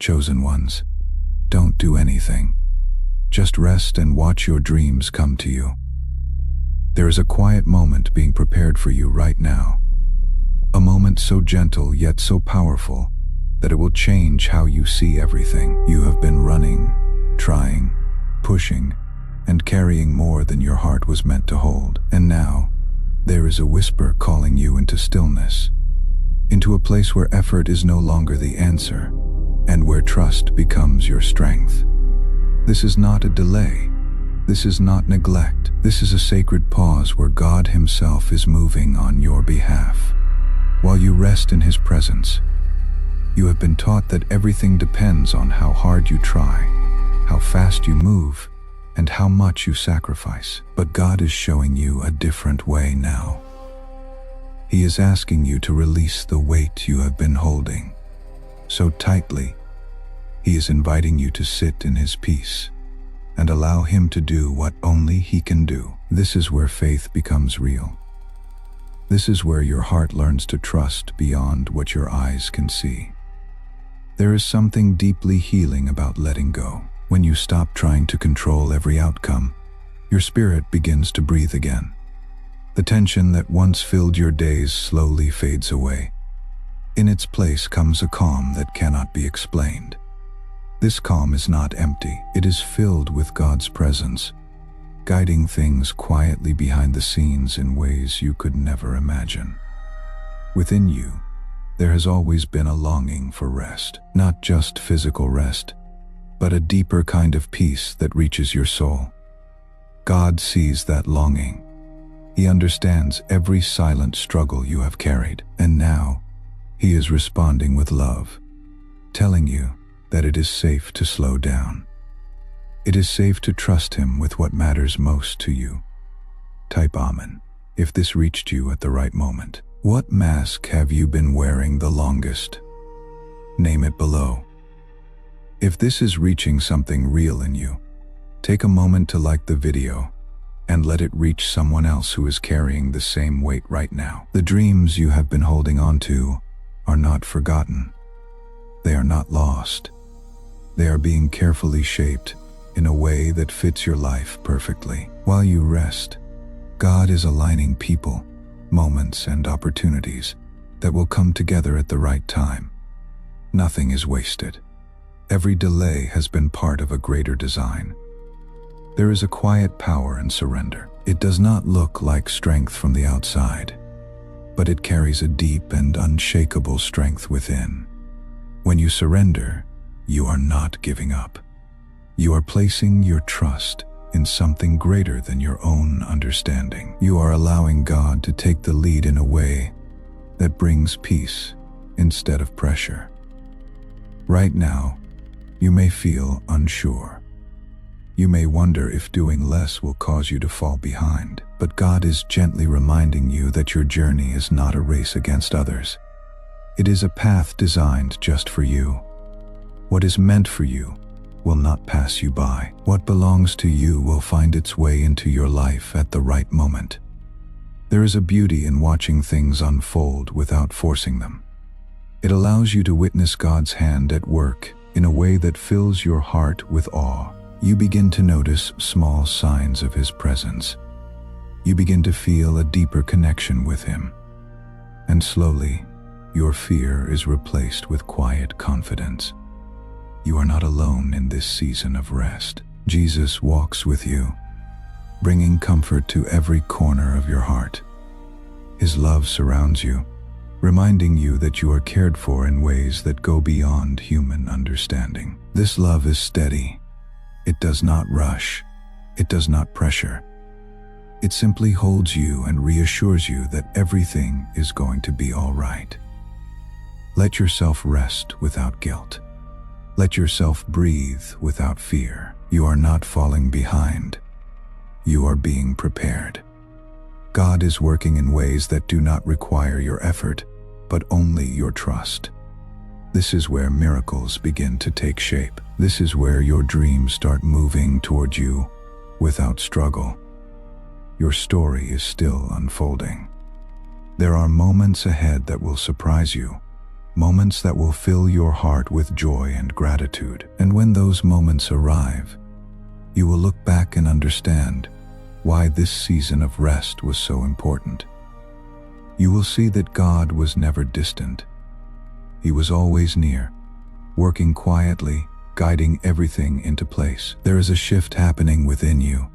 chosen ones. Don't do anything. Just rest and watch your dreams come to you. There is a quiet moment being prepared for you right now. A moment so gentle yet so powerful that it will change how you see everything. You have been running, trying, pushing, and carrying more than your heart was meant to hold. And now, there is a whisper calling you into stillness, into a place where effort is no longer the answer, and where trust becomes your strength. This is not a delay. This is not neglect. This is a sacred pause where God Himself is moving on your behalf. While you rest in His presence, you have been taught that everything depends on how hard you try, how fast you move, and how much you sacrifice. But God is showing you a different way now. He is asking you to release the weight you have been holding so tightly. He is inviting you to sit in His peace and allow Him to do what only He can do. This is where faith becomes real. This is where your heart learns to trust beyond what your eyes can see. There is something deeply healing about letting go. When you stop trying to control every outcome, your spirit begins to breathe again. The tension that once filled your days slowly fades away. In its place comes a calm that cannot be explained. This calm is not empty. It is filled with God's presence, guiding things quietly behind the scenes in ways you could never imagine. Within you, there has always been a longing for rest, not just physical rest, but a deeper kind of peace that reaches your soul. God sees that longing. He understands every silent struggle you have carried, and now He is responding with love, telling you that it is safe to slow down. It is safe to trust Him with what matters most to you. Type Amen if this reached you at the right moment. What mask have you been wearing the longest? Name it below. If this is reaching something real in you, take a moment to like the video and let it reach someone else who is carrying the same weight right now. The dreams you have been holding on to are not forgotten. They are not lost. They are being carefully shaped in a way that fits your life perfectly. While you rest, God is aligning people, moments, and opportunities that will come together at the right time. Nothing is wasted. Every delay has been part of a greater design. There is a quiet power in surrender. It does not look like strength from the outside, but it carries a deep and unshakable strength within. When you surrender, you are not giving up. You are placing your trust in something greater than your own understanding. You are allowing God to take the lead in a way that brings peace instead of pressure. Right now, you may feel unsure. You may wonder if doing less will cause you to fall behind, but God is gently reminding you that your journey is not a race against others. It is a path designed just for you. What is meant for you will not pass you by. What belongs to you will find its way into your life at the right moment. There is a beauty in watching things unfold without forcing them. It allows you to witness God's hand at work in a way that fills your heart with awe. You begin to notice small signs of His presence. You begin to feel a deeper connection with Him. And slowly, your fear is replaced with quiet confidence. You are not alone in this season of rest. Jesus walks with you, bringing comfort to every corner of your heart. His love surrounds you, reminding you that you are cared for in ways that go beyond human understanding. This love is steady. It does not rush. It does not pressure. It simply holds you and reassures you that everything is going to be all right. Let yourself rest without guilt. Let yourself breathe without fear. You are not falling behind. You are being prepared. God is working in ways that do not require your effort, but only your trust. This is where miracles begin to take shape. This is where your dreams start moving toward you without struggle. Your story is still unfolding. There are moments ahead that will surprise you, moments that will fill your heart with joy and gratitude. And when those moments arrive, you will look back and understand why this season of rest was so important. You will see that God was never distant. He was always near, working quietly, guiding everything into place. There is a shift happening within you,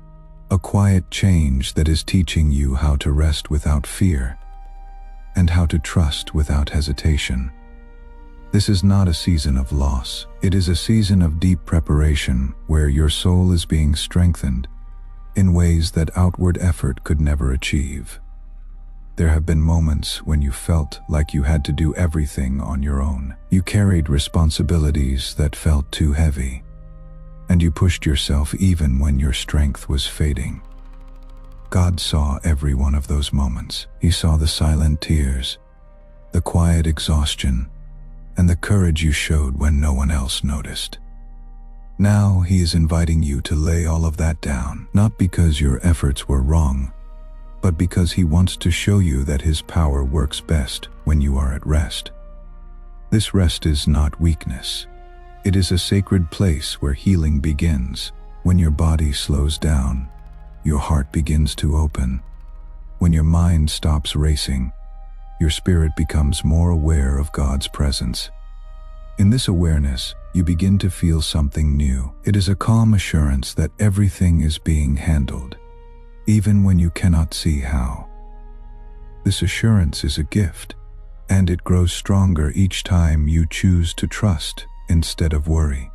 a quiet change that is teaching you how to rest without fear and how to trust without hesitation. This is not a season of loss. It is a season of deep preparation where your soul is being strengthened in ways that outward effort could never achieve. There have been moments when you felt like you had to do everything on your own. You carried responsibilities that felt too heavy, and you pushed yourself even when your strength was fading. God saw every one of those moments. He saw the silent tears, the quiet exhaustion, and the courage you showed when no one else noticed. Now He is inviting you to lay all of that down, not because your efforts were wrong, but because He wants to show you that His power works best when you are at rest. This rest is not weakness. It is a sacred place where healing begins. When your body slows down, your heart begins to open. When your mind stops racing, your spirit becomes more aware of God's presence. In this awareness, you begin to feel something new. It is a calm assurance that everything is being handled, even when you cannot see how. This assurance is a gift, and it grows stronger each time you choose to trust instead of worry.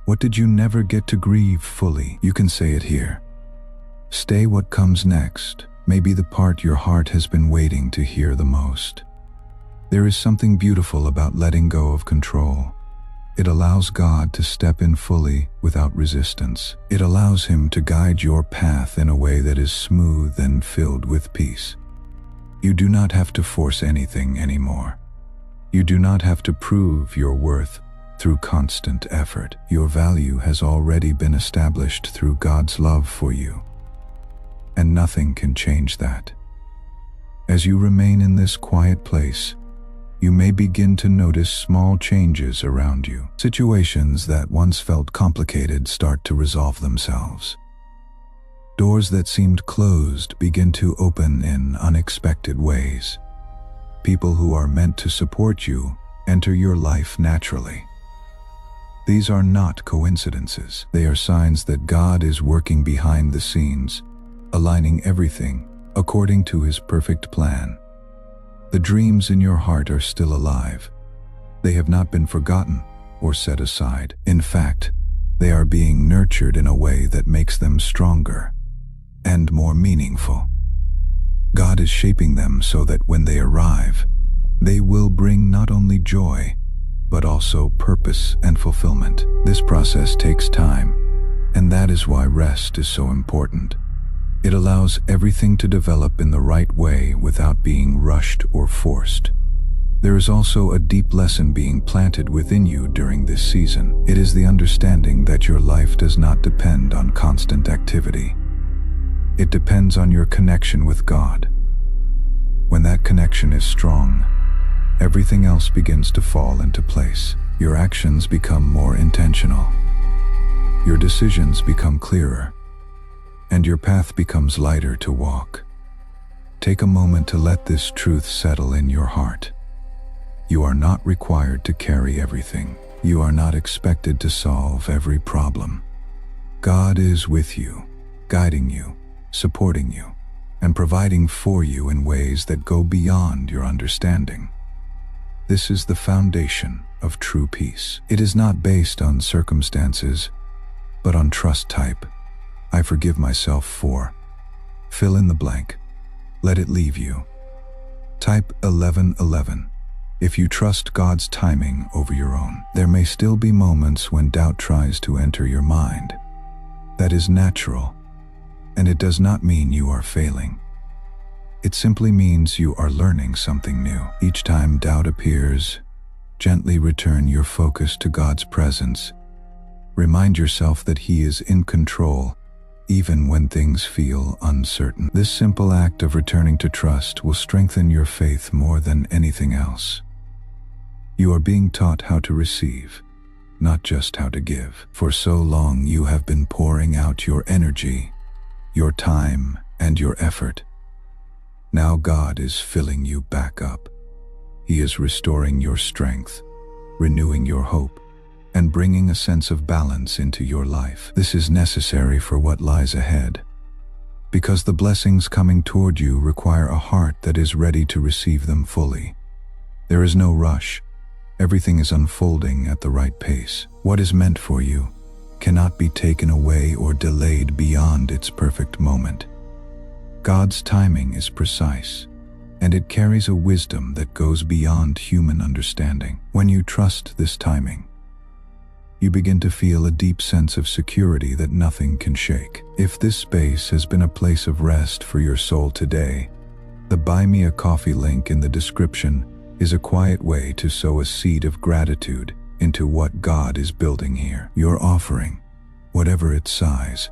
What did you never get to grieve fully? You can say it here. Stay what comes next may be the part your heart has been waiting to hear the most. There is something beautiful about letting go of control. It allows God to step in fully without resistance. It allows Him to guide your path in a way that is smooth and filled with peace. You do not have to force anything anymore. You do not have to prove your worth through constant effort. Your value has already been established through God's love for you, and nothing can change that. As you remain in this quiet place, you may begin to notice small changes around you. Situations that once felt complicated start to resolve themselves. Doors that seemed closed begin to open in unexpected ways. People who are meant to support you enter your life naturally. These are not coincidences. They are signs that God is working behind the scenes, aligning everything according to His perfect plan. The dreams in your heart are still alive. They have not been forgotten or set aside. In fact, they are being nurtured in a way that makes them stronger and more meaningful. God is shaping them so that when they arrive, they will bring not only joy, but also purpose and fulfillment. This process takes time, and that is why rest is so important. It allows everything to develop in the right way without being rushed or forced. There is also a deep lesson being planted within you during this season. It is the understanding that your life does not depend on constant activity. It depends on your connection with God. When that connection is strong, everything else begins to fall into place. Your actions become more intentional. Your decisions become clearer, and your path becomes lighter to walk. Take a moment to let this truth settle in your heart. You are not required to carry everything. You are not expected to solve every problem. God is with you, guiding you, supporting you, and providing for you in ways that go beyond your understanding. This is the foundation of true peace. It is not based on circumstances, but on trust type. I forgive myself for. Fill in the blank. Let it leave you. Type 1111. If you trust God's timing over your own, there may still be moments when doubt tries to enter your mind. That is natural, and it does not mean you are failing. It simply means you are learning something new. Each time doubt appears, gently return your focus to God's presence. Remind yourself that He is in control, even when things feel uncertain. This simple act of returning to trust will strengthen your faith more than anything else. You are being taught how to receive, not just how to give. For so long you have been pouring out your energy, your time, and your effort. Now God is filling you back up. He is restoring your strength, renewing your hope, and bringing a sense of balance into your life. This is necessary for what lies ahead, because the blessings coming toward you require a heart that is ready to receive them fully. There is no rush. Everything is unfolding at the right pace. What is meant for you cannot be taken away or delayed beyond its perfect moment. God's timing is precise, and it carries a wisdom that goes beyond human understanding. When you trust this timing, you begin to feel a deep sense of security that nothing can shake. If this space has been a place of rest for your soul today, the Buy Me a Coffee link in the description is a quiet way to sow a seed of gratitude into what God is building here. Your offering, whatever its size,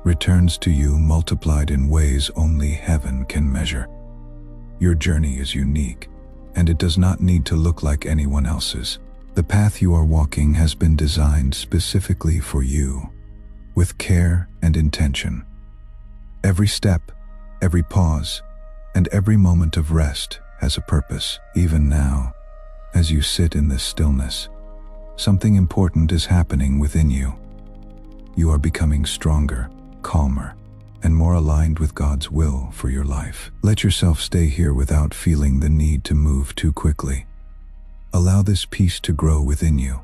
returns to you multiplied in ways only heaven can measure. Your journey is unique, and it does not need to look like anyone else's. The path you are walking has been designed specifically for you, with care and intention. Every step, every pause, and every moment of rest has a purpose. Even now, as you sit in this stillness, something important is happening within you. You are becoming stronger, calmer, and more aligned with God's will for your life. Let yourself stay here without feeling the need to move too quickly. Allow this peace to grow within you.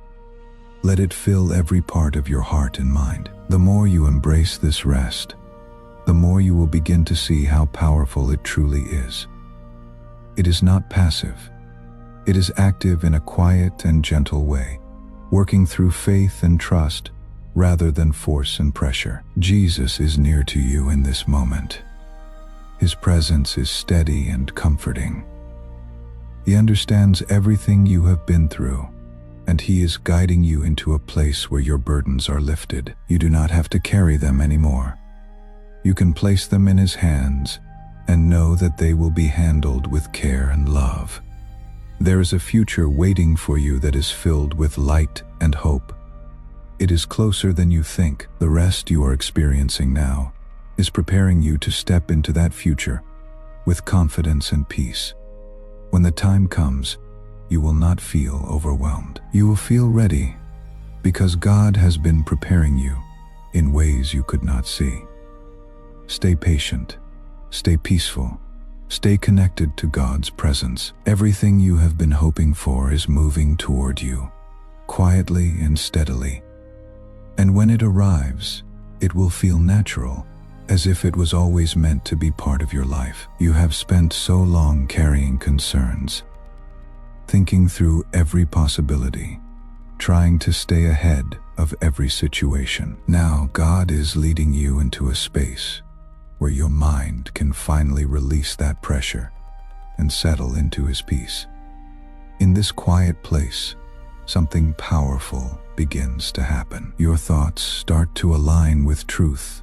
Let it fill every part of your heart and mind. The more you embrace this rest, the more you will begin to see how powerful it truly is. It is not passive. It is active in a quiet and gentle way, working through faith and trust rather than force and pressure. Jesus is near to you in this moment. His presence is steady and comforting. He understands everything you have been through, and He is guiding you into a place where your burdens are lifted. You do not have to carry them anymore. You can place them in His hands and know that they will be handled with care and love. There is a future waiting for you that is filled with light and hope. It is closer than you think. The rest you are experiencing now is preparing you to step into that future with confidence and peace. When the time comes, you will not feel overwhelmed. You will feel ready because God has been preparing you in ways you could not see. Stay patient, stay peaceful, stay connected to God's presence. Everything you have been hoping for is moving toward you, quietly and steadily. And when it arrives, it will feel natural, as if it was always meant to be part of your life. You have spent so long carrying concerns, thinking through every possibility, trying to stay ahead of every situation. Now God is leading you into a space where your mind can finally release that pressure and settle into His peace. In this quiet place, something powerful begins to happen. Your thoughts start to align with truth.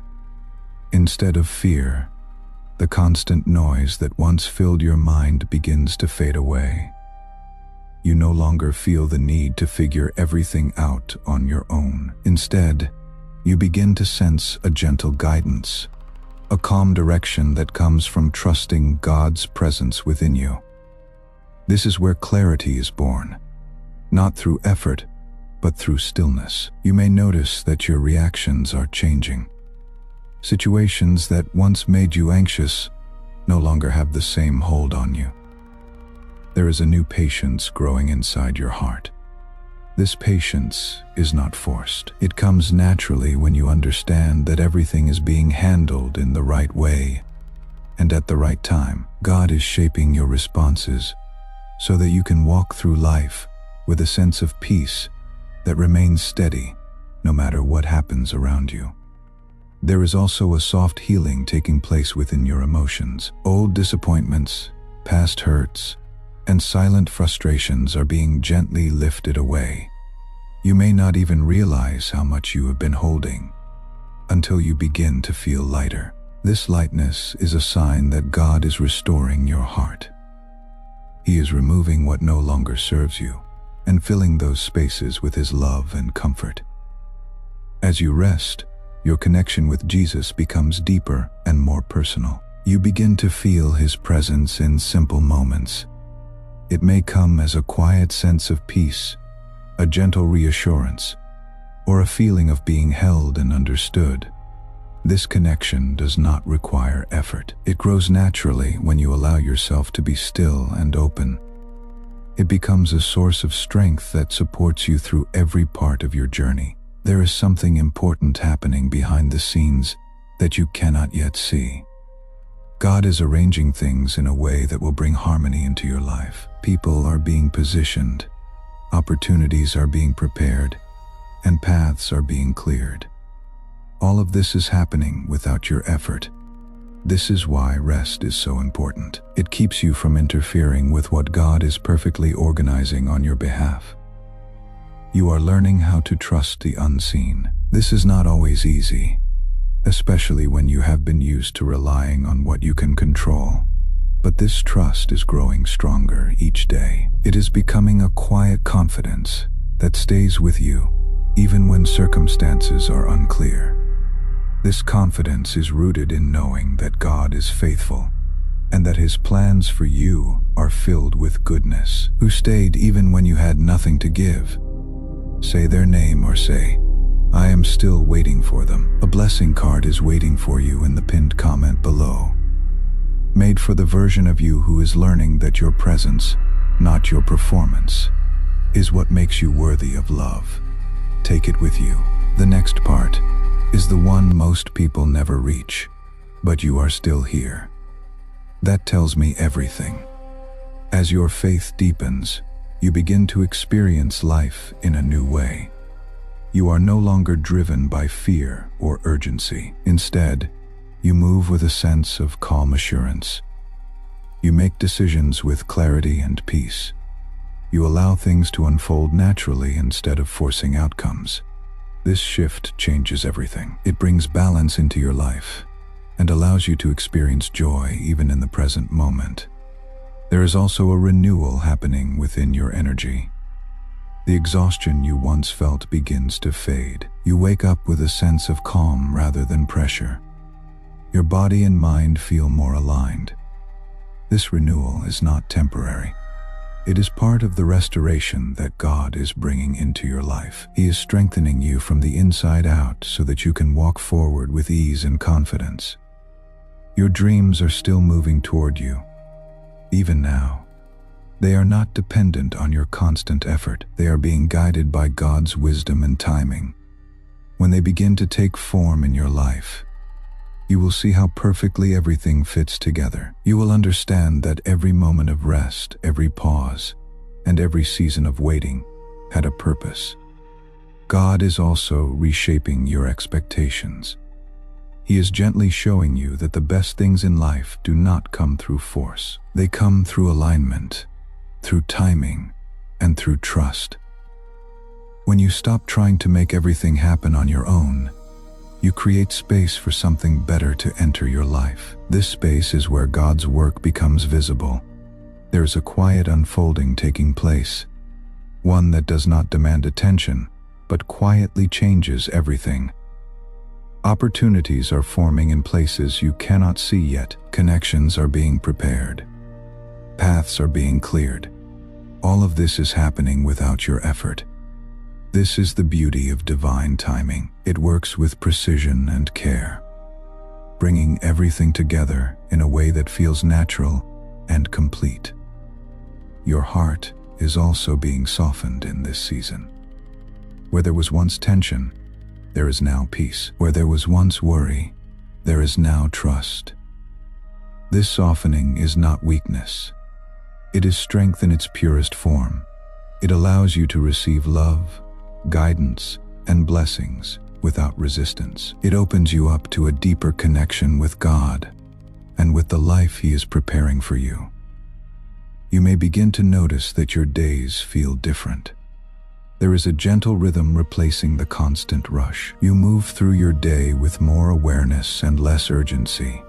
Instead of fear, the constant noise that once filled your mind begins to fade away. You no longer feel the need to figure everything out on your own. Instead, you begin to sense a gentle guidance, a calm direction that comes from trusting God's presence within you. This is where clarity is born, not through effort, but through stillness. You may notice that your reactions are changing. Situations that once made you anxious no longer have the same hold on you. There is a new patience growing inside your heart. This patience is not forced. It comes naturally when you understand that everything is being handled in the right way and at the right time. God is shaping your responses so that you can walk through life with a sense of peace that remains steady no matter what happens around you. There is also a soft healing taking place within your emotions. Old disappointments, past hurts, and silent frustrations are being gently lifted away. You may not even realize how much you have been holding until you begin to feel lighter. This lightness is a sign that God is restoring your heart. He is removing what no longer serves you, and filling those spaces with His love and comfort. As you rest, your connection with Jesus becomes deeper and more personal. You begin to feel His presence in simple moments. It may come as a quiet sense of peace, a gentle reassurance, or a feeling of being held and understood. This connection does not require effort. It grows naturally when you allow yourself to be still and open. It becomes a source of strength that supports you through every part of your journey. There is something important happening behind the scenes that you cannot yet see. God is arranging things in a way that will bring harmony into your life. People are being positioned, opportunities are being prepared, and paths are being cleared. All of this is happening without your effort. This is why rest is so important. It keeps you from interfering with what God is perfectly organizing on your behalf. You are learning how to trust the unseen. This is not always easy, especially when you have been used to relying on what you can control. But this trust is growing stronger each day. It is becoming a quiet confidence that stays with you even when circumstances are unclear. This confidence is rooted in knowing that God is faithful and that His plans for you are filled with goodness. Who stayed even when you had nothing to give? Say their name or say, "I am still waiting for them." A blessing card is waiting for you in the pinned comment below, made for the version of you who is learning that your presence, not your performance, is what makes you worthy of love. Take it with you. The next part is the one most people never reach, but you are still here. That tells me everything. As your faith deepens, you begin to experience life in a new way. You are no longer driven by fear or urgency. Instead, you move with a sense of calm assurance. You make decisions with clarity and peace. You allow things to unfold naturally instead of forcing outcomes. This shift changes everything. It brings balance into your life and allows you to experience joy even in the present moment. There is also a renewal happening within your energy. The exhaustion you once felt begins to fade. You wake up with a sense of calm rather than pressure. Your body and mind feel more aligned. This renewal is not temporary. It is part of the restoration that God is bringing into your life. He is strengthening you from the inside out so that you can walk forward with ease and confidence. Your dreams are still moving toward you, even now. They are not dependent on your constant effort. They are being guided by God's wisdom and timing. When they begin to take form in your life, you will see how perfectly everything fits together. You will understand that every moment of rest, every pause, and every season of waiting had a purpose. God is also reshaping your expectations. He is gently showing you that the best things in life do not come through force. They come through alignment, through timing, and through trust. When you stop trying to make everything happen on your own, you create space for something better to enter your life. This space is where God's work becomes visible. There is a quiet unfolding taking place, one that does not demand attention, but quietly changes everything. Opportunities are forming in places you cannot see yet. Connections are being prepared. Paths are being cleared. All of this is happening without your effort. This is the beauty of divine timing. It works with precision and care, bringing everything together in a way that feels natural and complete. Your heart is also being softened in this season. Where there was once tension, there is now peace. Where there was once worry, there is now trust. This softening is not weakness. It is strength in its purest form. It allows you to receive love, guidance, and blessings without resistance. It opens you up to a deeper connection with God and with the life He is preparing for you. You may begin to notice that your days feel different. There is a gentle rhythm replacing the constant rush. You move through your day with more awareness and less urgency.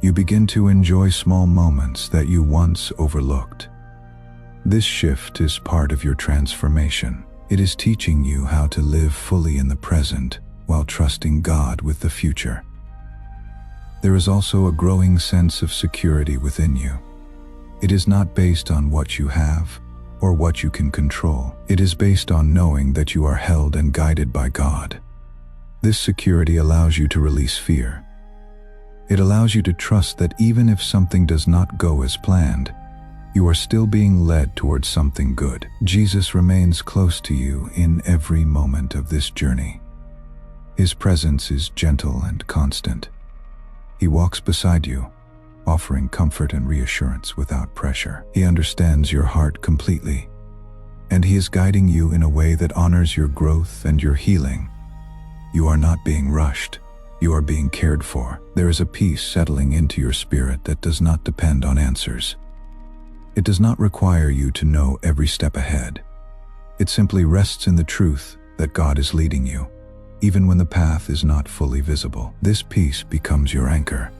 You begin to enjoy small moments that you once overlooked. This shift is part of your transformation. It is teaching you how to live fully in the present while trusting God with the future. There is also a growing sense of security within you. It is not based on what you have or what you can control. It is based on knowing that you are held and guided by God. This security allows you to release fear. It allows you to trust that even if something does not go as planned, you are still being led towards something good. Jesus remains close to you in every moment of this journey. His presence is gentle and constant. He walks beside you, offering comfort and reassurance without pressure. He understands your heart completely, and He is guiding you in a way that honors your growth and your healing. You are not being rushed. You are being cared for. There is a peace settling into your spirit that does not depend on answers. It does not require you to know every step ahead. It simply rests in the truth that God is leading you, even when the path is not fully visible. This peace becomes your anchor.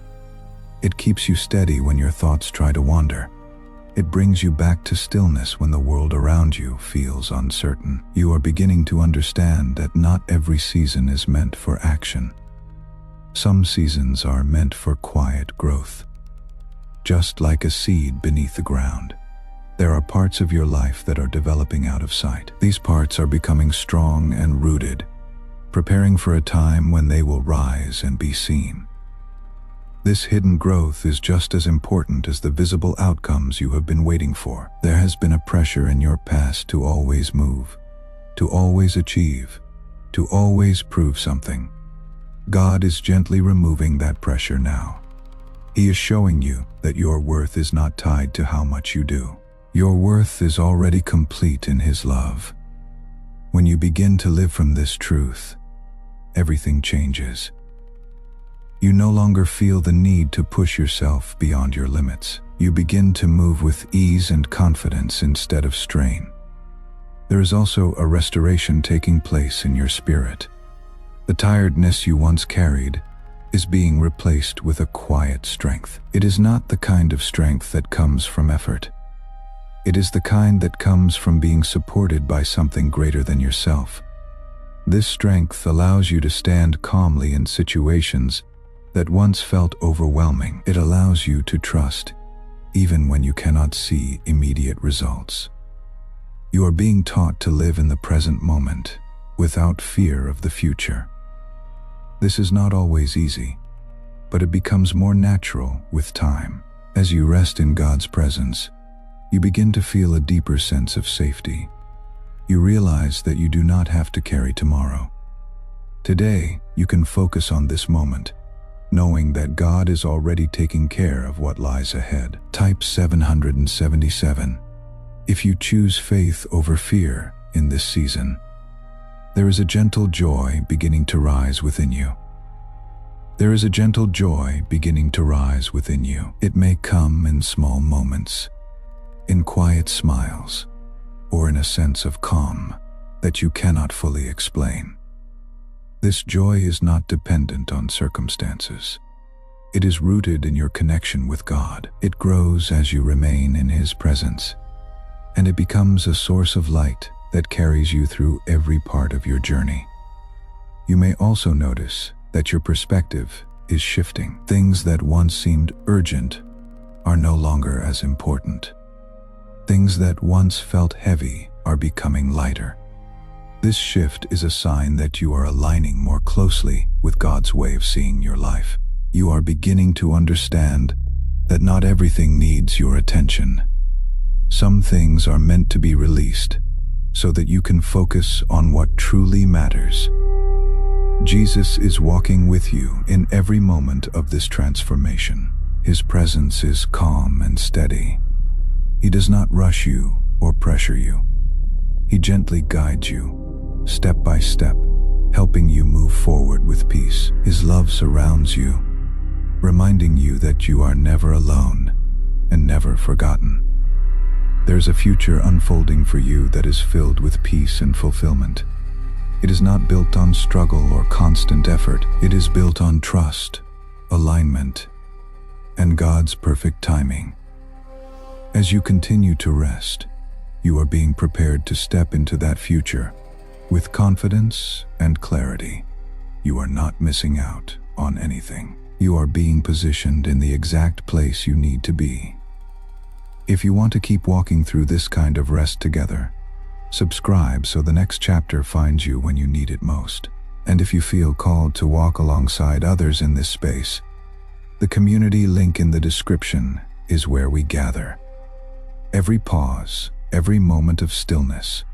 It keeps you steady when your thoughts try to wander. It brings you back to stillness when the world around you feels uncertain. You are beginning to understand that not every season is meant for action. Some seasons are meant for quiet growth. Just like a seed beneath the ground, there are parts of your life that are developing out of sight. These parts are becoming strong and rooted, preparing for a time when they will rise and be seen. This hidden growth is just as important as the visible outcomes you have been waiting for. There has been a pressure in your past to always move, to always achieve, to always prove something. God is gently removing that pressure now. He is showing you that your worth is not tied to how much you do. Your worth is already complete in His love. When you begin to live from this truth, everything changes. You no longer feel the need to push yourself beyond your limits. You begin to move with ease and confidence instead of strain. There is also a restoration taking place in your spirit. The tiredness you once carried is being replaced with a quiet strength. It is not the kind of strength that comes from effort. It is the kind that comes from being supported by something greater than yourself. This strength allows you to stand calmly in situations that once felt overwhelming. It allows you to trust, even when you cannot see immediate results. You are being taught to live in the present moment, without fear of the future. This is not always easy, but it becomes more natural with time. As you rest in God's presence, you begin to feel a deeper sense of safety. You realize that you do not have to carry tomorrow. Today, you can focus on this moment, knowing that God is already taking care of what lies ahead. Type 777. If you choose faith over fear in this season, there is a gentle joy beginning to rise within you. There is a gentle joy beginning to rise within you. It may come in small moments, in quiet smiles, or in a sense of calm that you cannot fully explain. This joy is not dependent on circumstances. It is rooted in your connection with God. It grows as you remain in His presence, and it becomes a source of light that carries you through every part of your journey. You may also notice that your perspective is shifting. Things that once seemed urgent are no longer as important. Things that once felt heavy are becoming lighter. This shift is a sign that you are aligning more closely with God's way of seeing your life. You are beginning to understand that not everything needs your attention. Some things are meant to be released so that you can focus on what truly matters. Jesus is walking with you in every moment of this transformation. His presence is calm and steady. He does not rush you or pressure you. He gently guides you, step by step, helping you move forward with peace. His love surrounds you, reminding you that you are never alone and never forgotten. There's a future unfolding for you that is filled with peace and fulfillment. It is not built on struggle or constant effort. It is built on trust, alignment, and God's perfect timing. As you continue to rest, You are being prepared to step into that future with confidence and clarity. You are not missing out on anything. You are being positioned in the exact place you need to be. If you want to keep walking through this kind of rest together, subscribe so the next chapter finds you when you need it most. And if you feel called to walk alongside others in this space, the community link in the description is where we gather. Every pause, every moment of stillness,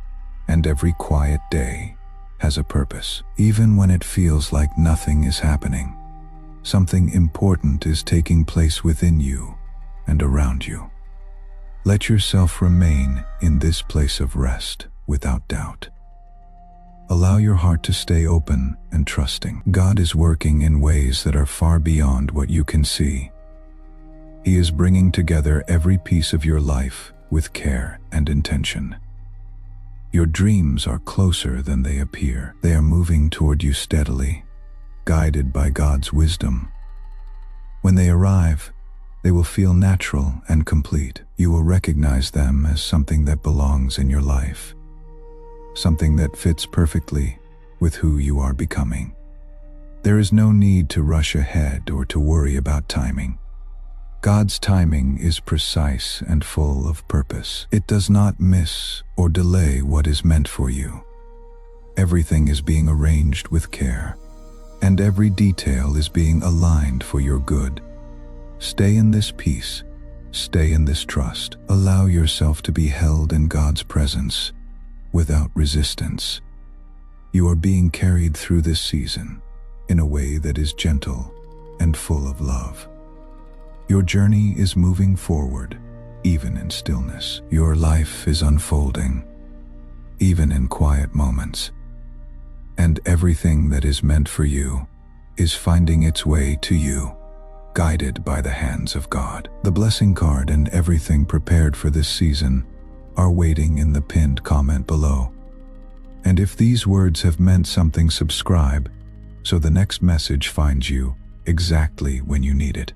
and every quiet day has a purpose. Even when it feels like nothing is happening, something important is taking place within you and around you. Let yourself remain in this place of rest without doubt. Allow your heart to stay open and trusting. God is working in ways that are far beyond what you can see. He is bringing together every piece of your life with care and intention. Your dreams are closer than they appear. They are moving toward you steadily, guided by God's wisdom. When they arrive, they will feel natural and complete. You will recognize them as something that belongs in your life, something that fits perfectly with who you are becoming. There is no need to rush ahead or to worry about timing. God's timing is precise and full of purpose. It does not miss or delay what is meant for you. Everything is being arranged with care, and every detail is being aligned for your good. Stay in this peace. Stay in this trust. Allow yourself to be held in God's presence without resistance. You are being carried through this season in a way that is gentle and full of love. Your journey is moving forward, even in stillness. Your life is unfolding, even in quiet moments. And everything that is meant for you is finding its way to you, guided by the hands of God. The blessing card and everything prepared for this season are waiting in the pinned comment below. And if these words have meant something, subscribe so the next message finds you exactly when you need it.